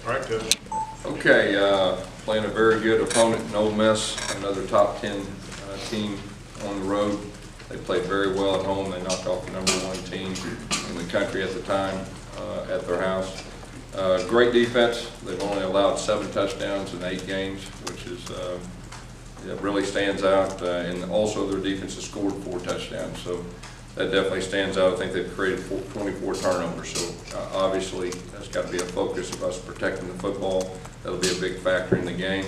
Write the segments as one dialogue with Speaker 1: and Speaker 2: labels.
Speaker 1: All right, Coach.
Speaker 2: Okay, playing a very good opponent in Ole Miss, another top 10 team on the road. They played very well at home. They knocked off the #1 team in the country at the time at their house. Great defense. They've only allowed 7 touchdowns in 8 games, which is it really stands out. And also their defense has scored 4 touchdowns, so that definitely stands out. I think they've created 24 turnovers, so obviously that's got to be a focus of us protecting the football. That'll be a big factor in the game.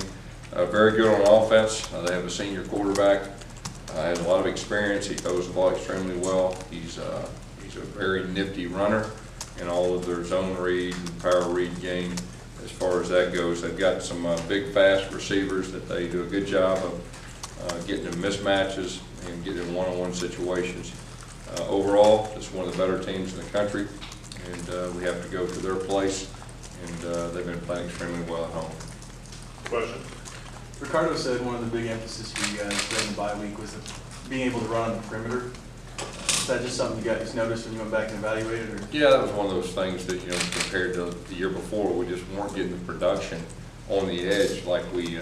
Speaker 2: Very good on offense. They have a senior quarterback. Has a lot of experience. He throws the ball extremely well. He's a very nifty runner in all of their zone read and power read game. As far as that goes, they've got some big, fast receivers that they do a good job of getting in mismatches and getting in one-on-one situations. Overall, it's one of the better teams in the country, and we have to go to their place, and they've been playing extremely well at home.
Speaker 1: Question?
Speaker 3: Ricardo said one of the big emphasis for you guys during the bye week was being able to run on the perimeter. Is that just something you guys noticed when you went back and evaluated? Or?
Speaker 2: Yeah, that was one of those things that, compared to the year before, we just weren't getting the production on the edge like we,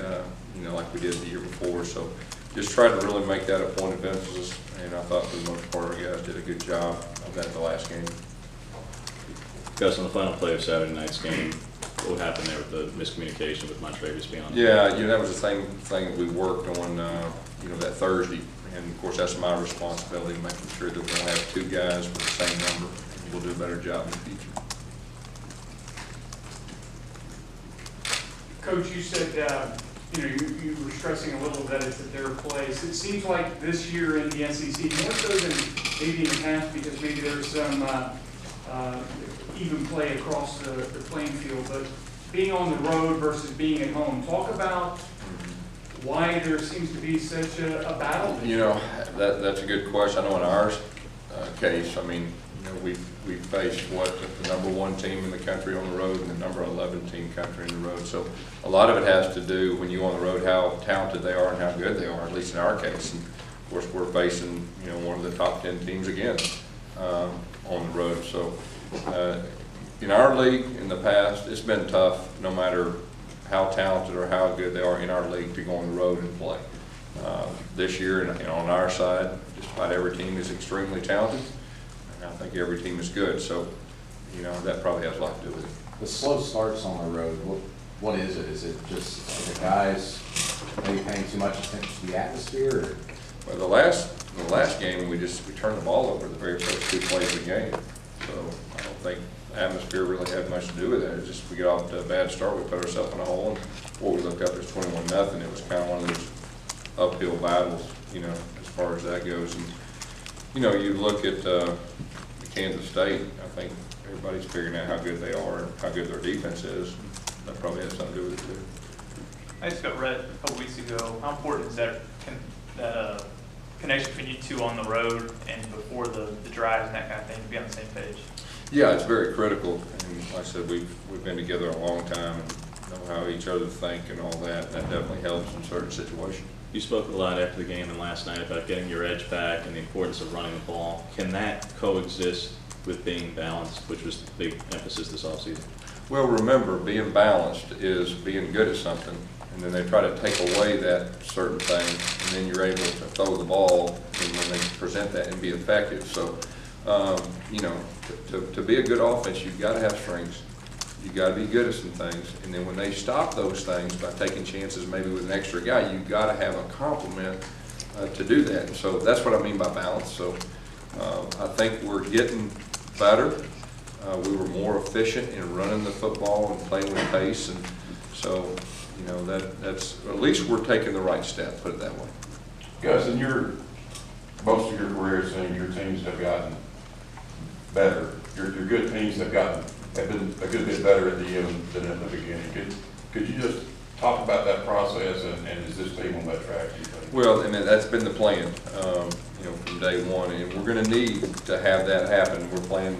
Speaker 2: like we did the year before. So just tried to really make that a point of emphasis, and I thought for the most part our guys did a good job of that the last game.
Speaker 4: Gus, on the final play of Saturday night's game, what happened there with the miscommunication with Montrevis being on the
Speaker 2: Yeah, that was the same thing that we worked on, that Thursday. And of course, that's my responsibility, making sure that we don't have 2 guys with the same number. And we'll do a better job in the future.
Speaker 5: Coach, you said you were stressing a little that it's at their place. It seems like this year in the SEC, more so than maybe in the past, because maybe there's some even play across the playing field. But being on the road versus being at home, talk about why there seems to be such a battle.
Speaker 2: That's a good question. I know in our case, we faced the #1 team in the country on the road and the #11 team country in the road. So a lot of it has to do, when you're on the road, how talented they are and how good they are, at least in our case. And of course, we're facing one of the top 10 teams again on the road. So in our league in the past, it's been tough, no matter how talented or how good they are in our league, to go on the road and play. This year, on our side, just about every team is extremely talented, and I think every team is good. So, that probably has a lot to do with it.
Speaker 6: The slow starts on the road, what is it? Is it just the guys maybe paying too much attention to the atmosphere? Or?
Speaker 2: Well, the last game, we turned the ball over the very first 2 plays of the game. So I don't think atmosphere really had much to do with it. It's just we got off to a bad start. We put ourselves in a hole, and before we looked up, there's 21-0. It was kind of one of those uphill battles, as far as that goes. And you look at Kansas State. I think everybody's figuring out how good they are and how good their defense is. That probably has something to do with it too.
Speaker 7: I just got read a couple weeks ago. How important is that connection between you two on the road and before the drives and that kind of thing, to be on the same page?
Speaker 2: Yeah, it's very critical. And like I said, we've been together a long time and know how each other think and all that. And that definitely helps in certain situations.
Speaker 4: You spoke a lot after the game and last night about getting your edge back and the importance of running the ball. Can that coexist with being balanced, which was the big emphasis this offseason?
Speaker 2: Well, remember, being balanced is being good at something, and then they try to take away that certain thing, and then you're able to throw the ball and when they present that and be effective. So, to be a good offense, you've got to have strengths. You've got to be good at some things, and then when they stop those things by taking chances maybe with an extra guy, you've got to have a complement to do that. And so that's what I mean by balance. So I think we're getting better. We were more efficient in running the football and playing with pace, and so that's at least we're taking the right step. Put it that way.
Speaker 1: Gus, in most of your careers, your teams have gotten better. Your good teams have been a good bit better at the end than at the beginning. Could you just talk about that process, and is this team on that track, do you think?
Speaker 2: Well, that's been the plan, from day one, and we're going to need to have that happen. We're playing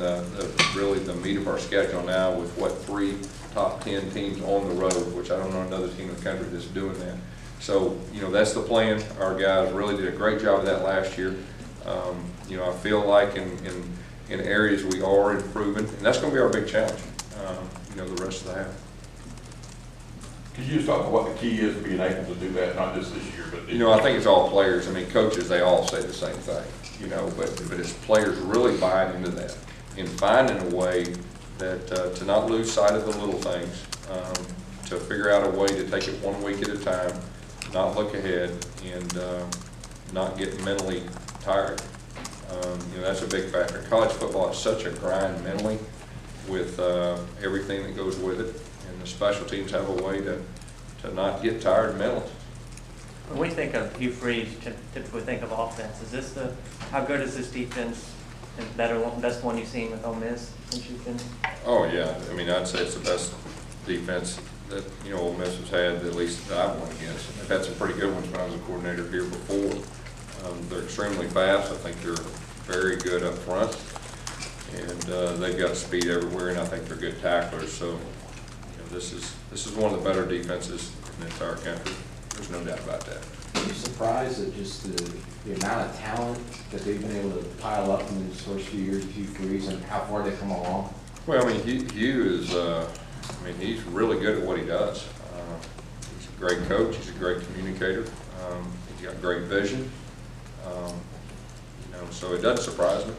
Speaker 2: really the meat of our schedule now with 3 top 10 teams on the road, which I don't know another team in the country that's doing that. So, that's the plan. Our guys really did a great job of that last year. I feel like in areas we are improving, and that's going to be our big challenge, the rest of the half.
Speaker 1: Could you just talk about what the key is to being able to do that, not just this year, but?
Speaker 2: You know, I think it's all players. I mean, coaches, they all say the same thing, you know, but it's players really buying into that and finding a way that, to not lose sight of the little things, to figure out a way to take it 1 week at a time, not look ahead, and not get mentally tired. You know, that's a big factor. College football is such a grind mentally with everything that goes with it, and the special teams have a way to not get tired mentally.
Speaker 8: When we think of Hugh Freeze, typically think of offense. Is this how good is this defense? And best one you've seen with Ole Miss since you've been?
Speaker 2: Oh yeah, I mean, I'd say it's the best defense that, you know, Ole Miss has had, at least that I've won against. They've had some pretty good ones when I was a coordinator here before. They're extremely fast. I think they're very good up front, and they've got speed everywhere, and I think they're good tacklers. So, you know, this is one of the better defenses in the entire country. There's no doubt about that.
Speaker 6: Are you surprised at just the amount of talent that they've been able to pile up in these first few years of Hugh Freeze and how far they've come along?
Speaker 2: Well, I mean, Hugh is, I mean, he's really good at what he does. He's a great coach. He's a great communicator. He's got great vision. You know, so it doesn't surprise me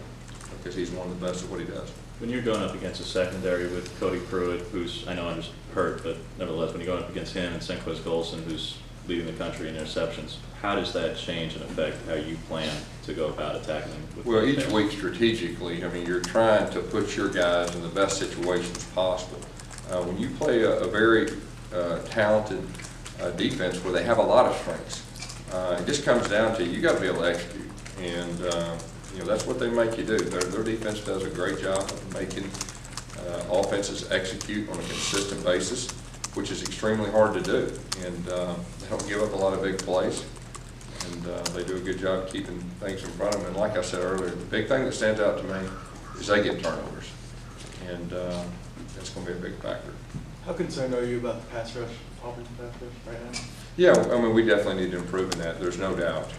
Speaker 2: because he's one of the best at what he does.
Speaker 4: When you're going up against a secondary with Cody Pruitt, who's, I know I'm just hurt, but nevertheless, when you're going up against him and Senquez Golson, who's leading the country in interceptions, how does that change and affect how you plan to go about attacking them?
Speaker 2: Well, each week strategically, I mean, you're trying to put your guys in the best situations possible. When you play a very talented defense where they have a lot of strengths, it just comes down to you got to be able to execute, and you know, that's what they make you do. Their defense does a great job of making offenses execute on a consistent basis, which is extremely hard to do, and they don't give up a lot of big plays, and they do a good job keeping things in front of them. And like I said earlier, the big thing that stands out to me is they get turnovers, and that's going to be a big factor.
Speaker 3: How concerned are you about the pass rush, Auburn's pass rush right now?
Speaker 2: Yeah, I mean, we definitely need to improve in that. There's no doubt.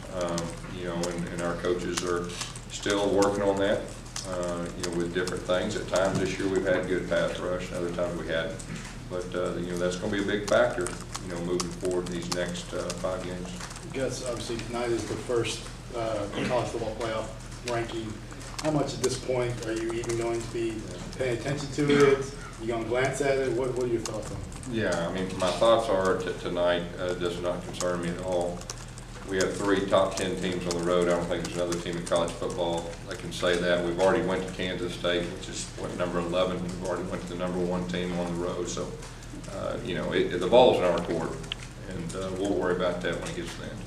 Speaker 2: You know, and our coaches are still working on that, you know, with different things. At times this year we've had good pass rush, and other times we hadn't. But, you know, that's going to be a big factor, you know, moving forward in these next 5 games.
Speaker 9: Gus, obviously tonight is the first college football playoff ranking. How much at this point are you even going to be paying attention to it? You going to glance at it? What are your thoughts on it?
Speaker 2: Yeah, I mean, my thoughts are tonight does not concern me at all. We have 3 top 10 teams on the road. I don't think there's another team in college football that can say that. We've already went to Kansas State, which is what, number 11. We've already went to the number 1 team on the road. So, you know, the ball's in our court, and we'll worry about that when it gets to the end.